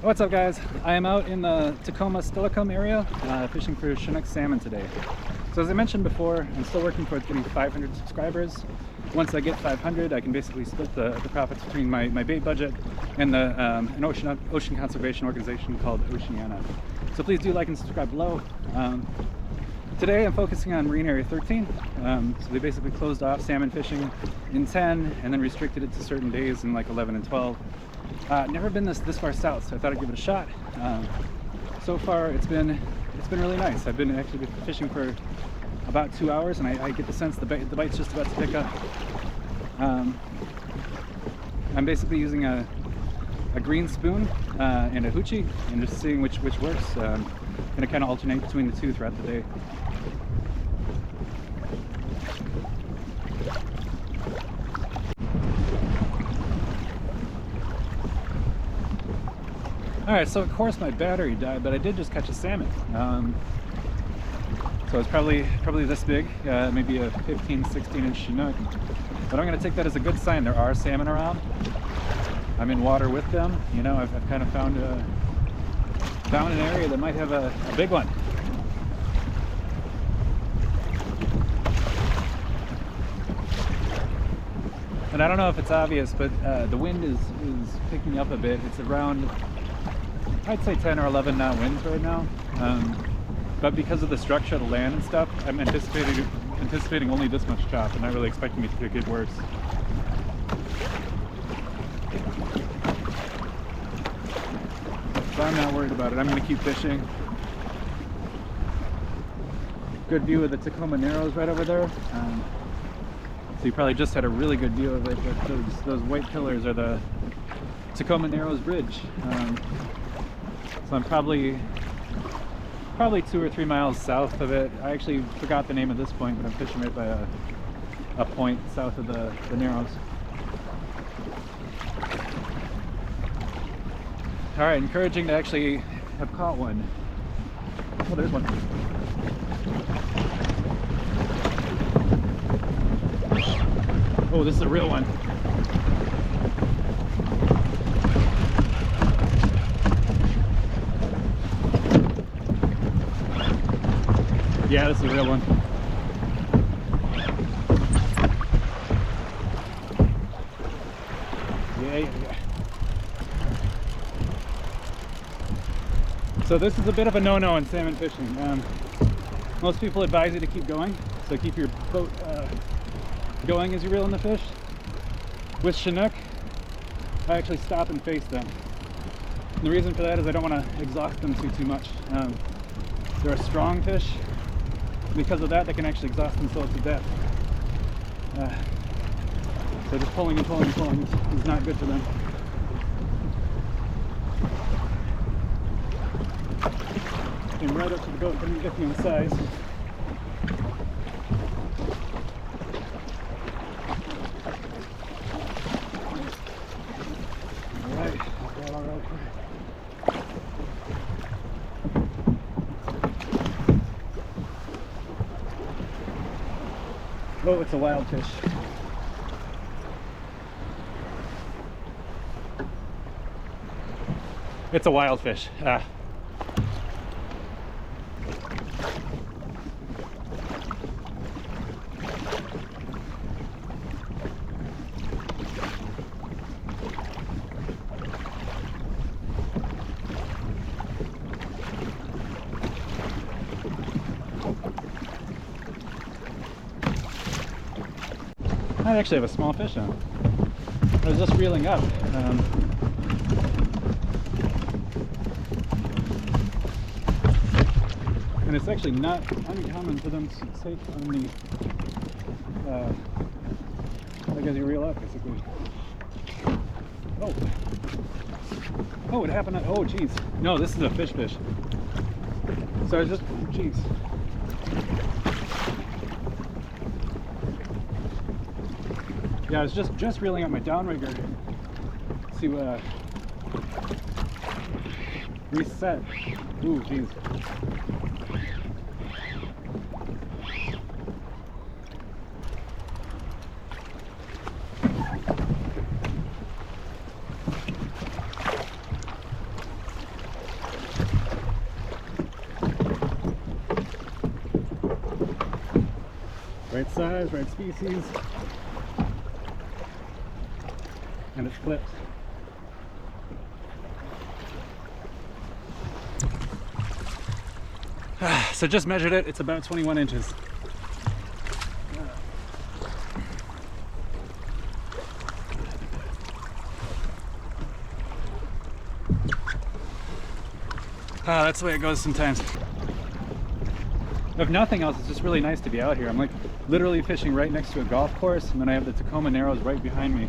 What's up, guys? I am out in the Tacoma area fishing for Chinook salmon today. So as I mentioned before, I'm still working towards getting 500 subscribers. Once I get 500, I can basically split the profits between my bait budget and an ocean conservation organization called Oceana. So please do like and subscribe below. Today I'm focusing on Marine Area 13. So they basically closed off salmon fishing in 10 and then restricted it to certain days in like 11 and 12. Never been this far south, so I thought I'd give it a shot. So far it's been really nice. I've been actually fishing for about 2 hours, and I get the sense the bite's just about to pick up. I'm basically using a green spoon and a hoochie, and just seeing which works. I'm gonna kind of alternate between the two throughout the day. Alright, so of course my battery died, but I did just catch a salmon. So it's probably this big, maybe a 15-16 inch Chinook. But I'm going to take that as a good sign. There are salmon around. I'm in water with them. You know, I've kind of found an area that might have a big one. And I don't know if it's obvious, but the wind is picking up a bit. It's around, I'd say 10 or 11 knot winds right now. But because of the structure of the land and stuff, I'm anticipating only this much chop. I'm not really expecting it to get worse. So I'm not worried about it. I'm going to keep fishing. Good view of the Tacoma Narrows right over there. So you probably just had a really good view of it, but those white pillars are the Tacoma Narrows Bridge. So I'm probably 2 or 3 miles south of it. I actually forgot the name of this point, but I'm fishing right by a point south of the Narrows. Alright, encouraging to actually have caught one. Oh, there's one. Oh, this is a real one. Yeah, this is a real one. Yeah. So this is a bit of a no-no in salmon fishing. Most people advise you to keep going, so keep your boat going as you reel in the fish. With Chinook, I actually stop and face them. And the reason for that is I don't want to exhaust them too much. They're a strong fish. Because of that, they can actually exhaust themselves to death. So just pulling and pulling and pulling is not good for them. Came right up to the boat, couldn't get me on the size. Alright. Oh, it's a wild fish. It's a wild fish. I actually have a small fish on. I was just reeling up. And it's actually not uncommon for them to take on the like as you reel up, basically. Oh, it happened. Oh, geez. No, this is a fish. So I was just, geez. Yeah, I was just reeling up my Downrigger to reset. Ooh, geez. Right size, right species. And it flips. So just measured it, it's about 21 inches. That's the way it goes sometimes. If nothing else, it's just really nice to be out here. I'm like literally fishing right next to a golf course, and then I have the Tacoma Narrows right behind me.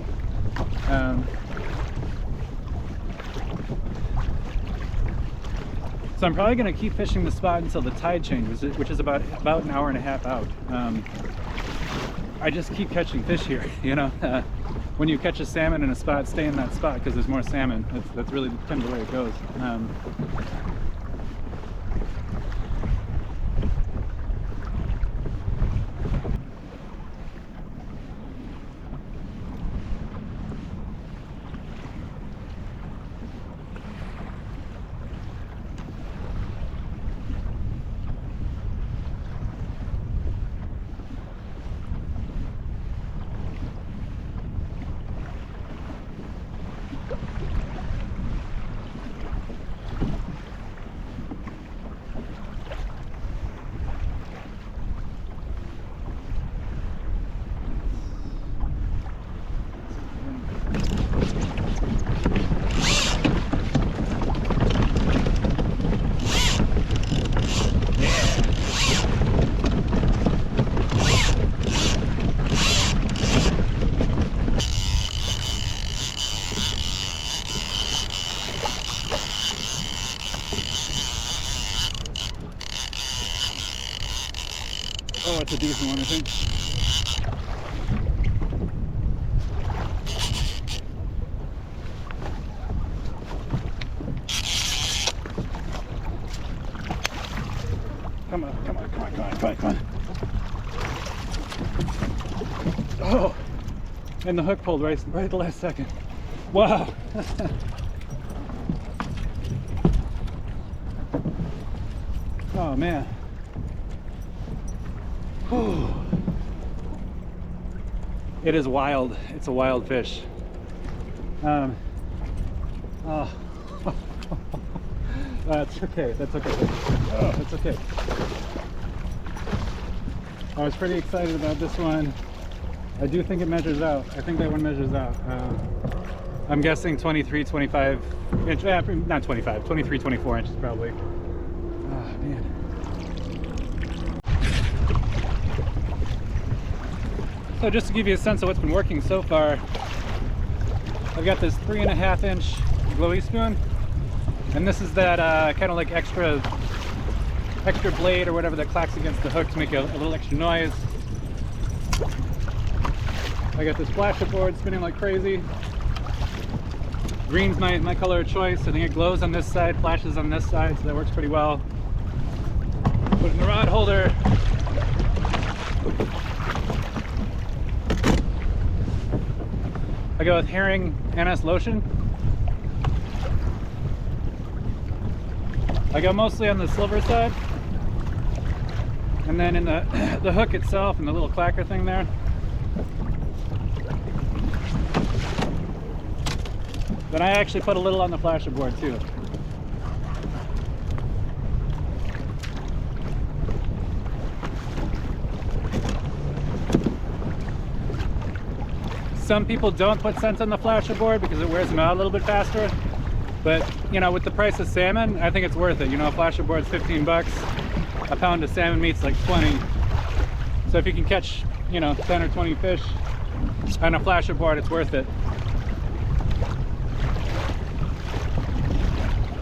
So I'm probably going to keep fishing the spot until the tide changes, which is about an hour and a half out. I just keep catching fish here, you know. When you catch a salmon in a spot, stay in that spot because there's more salmon. That's really kind of the way it goes. Oh, it's a decent one, I think. Come on, come on, come on, come on, come on, come on. Oh, and the hook pulled right at the last second. Wow. Oh man. Whew. It is wild. It's a wild fish. Oh. That's okay. That's okay. Oh, that's okay. I was pretty excited about this one. I do think it measures out. I think that one measures out. I'm guessing 23, 25 inch, not 25, 23, 24 inches probably. Oh man. So just to give you a sense of what's been working so far, I've got this 3.5 inch glowy spoon, and this is that kind of like extra blade or whatever that clacks against the hook to make a little extra noise. I got this flasher board spinning like crazy. Green's my color of choice. I think it glows on this side, flashes on this side, so that works pretty well. Put it in the rod holder. I go with herring NS lotion. I go mostly on the silver side, and then in the hook itself and the little clacker thing there. Then I actually put a little on the flasher board too. Some people don't put scent on the flasher board because it wears them out a little bit faster. But, you know, with the price of salmon, I think it's worth it. You know, a flasher board's 15 bucks. A pound of salmon meat's like 20. So if you can catch, you know, 10 or 20 fish on a flasher board, it's worth it.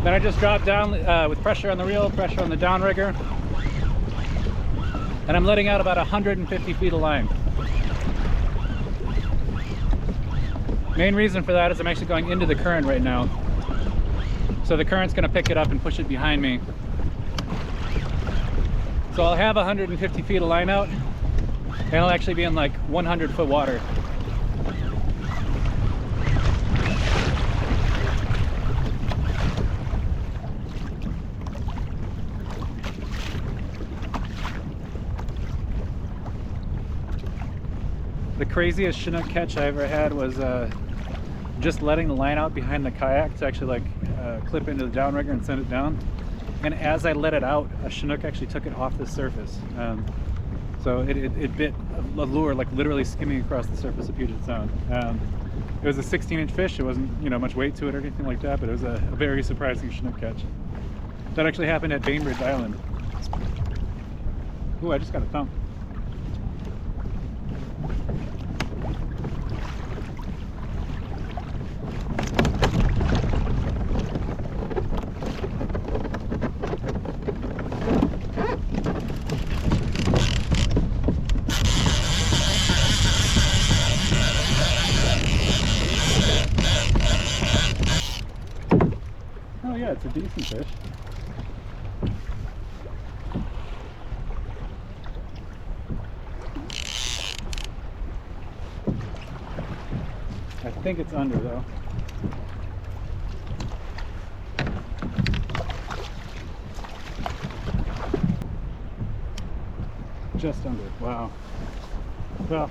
Then I just drop down with pressure on the reel, pressure on the downrigger. And I'm letting out about 150 feet of line. Main reason for that is I'm actually going into the current right now. So the current's going to pick it up and push it behind me. So I'll have 150 feet of line out, and I'll actually be in like 100-foot water. craziest Chinook catch I ever had was just letting the line out behind the kayak to actually like clip into the downrigger and send it down. And as I let it out, a Chinook actually took it off the surface. So it bit a lure, like literally skimming across the surface of Puget Sound. It was a 16-inch fish. It wasn't, you know, much weight to it or anything like that, but it was a very surprising Chinook catch. That actually happened at Bainbridge Island. Ooh, I just got a thump. Oh yeah, it's a decent fish. I think it's under though. Just under. Wow. Well.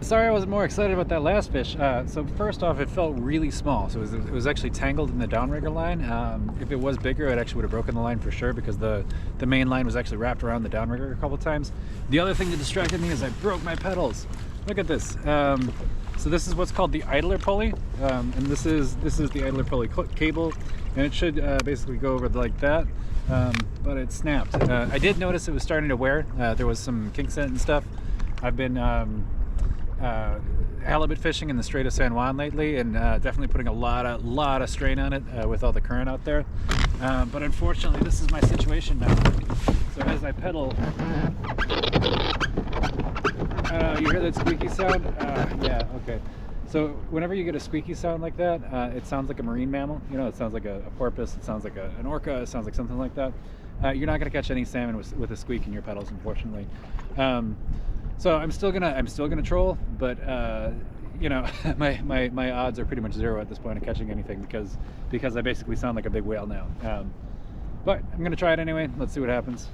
Sorry I wasn't more excited about that last fish. So first off, it felt really small. So it was actually tangled in the downrigger line. If it was bigger, it actually would have broken the line for sure, because the main line was actually wrapped around the downrigger a couple times. The other thing that distracted me is I broke my pedals. Look at this. So this is what's called the idler pulley, and this is the idler pulley cable, and it should basically go over like that. But it snapped. I did notice it was starting to wear. There was some kinks in it and stuff. I've been halibut fishing in the Strait of San Juan lately, and definitely putting a lot of strain on it with all the current out there. But unfortunately, this is my situation now. So as I pedal, you hear that squeaky sound? Yeah, okay. So whenever you get a squeaky sound like that, it sounds like a marine mammal. You know, it sounds like a porpoise, it sounds like an orca, it sounds like something like that. You're not going to catch any salmon with a squeak in your pedals, unfortunately. So I'm still gonna troll, but you know, my odds are pretty much zero at this point of catching anything, because I basically sound like a big whale now. But I'm gonna try it anyway. Let's see what happens.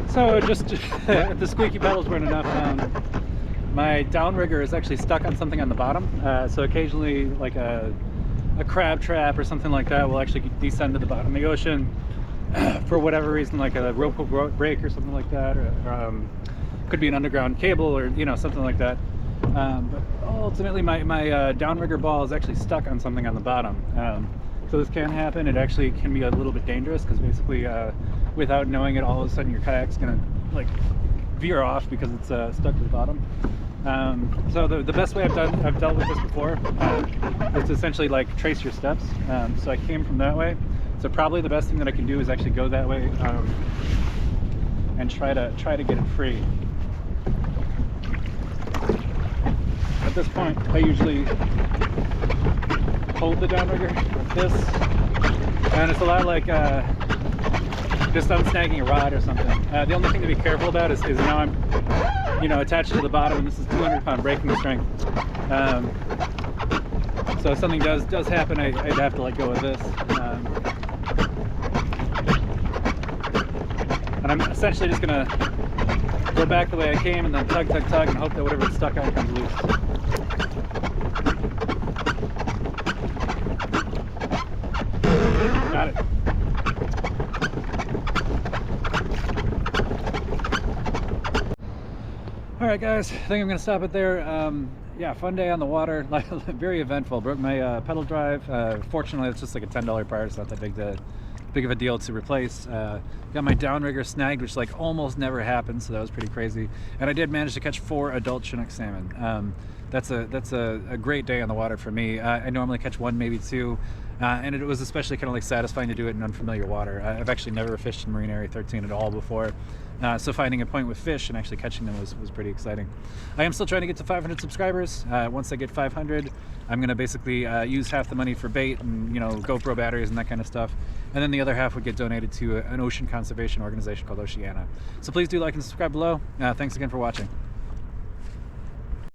So just if the squeaky pedals weren't enough, my downrigger is actually stuck on something on the bottom. So occasionally, like a crab trap or something like that will actually descend to the bottom of the ocean. For whatever reason, like a rope will break or something like that, or could be an underground cable, or you know, something like that. But ultimately, my downrigger ball is actually stuck on something on the bottom. So this can happen. It actually can be a little bit dangerous, because basically, without knowing it, all of a sudden your kayak's gonna like veer off because it's stuck to the bottom. So the best way I've dealt with this before is to essentially like trace your steps. So I came from that way. So probably the best thing that I can do is actually go that way and try to get it free. At this point, I usually hold the downrigger like this, and it's a lot like just unsnagging a rod or something. The only thing to be careful about is now I'm, you know, attached to the bottom, and this is 200-pound braking strength. So if something does happen, I'd have to let go of this. And I'm essentially just gonna go back the way I came and then tug and hope that whatever's stuck on comes loose. Got it. Alright guys, I think I'm gonna stop it there. Yeah, fun day on the water, like very eventful. Broke my pedal drive. Fortunately, it's just like a $10 part. It's not that big of a deal to replace. Got my downrigger snagged, which like almost never happens, so that was pretty crazy. And I did manage to catch 4 adult Chinook salmon. That's a great day on the water for me. I normally catch 1, maybe 2, and it was especially kind of like satisfying to do it in unfamiliar water. I've actually never fished in Marine Area 13 at all before. So finding a point with fish and actually catching them was pretty exciting. I am still trying to get to 500 subscribers. Once I get 500, I'm going to basically use half the money for bait and, you know, GoPro batteries and that kind of stuff. And then the other half would get donated to an ocean conservation organization called Oceana. So please do like and subscribe below. Thanks again for watching.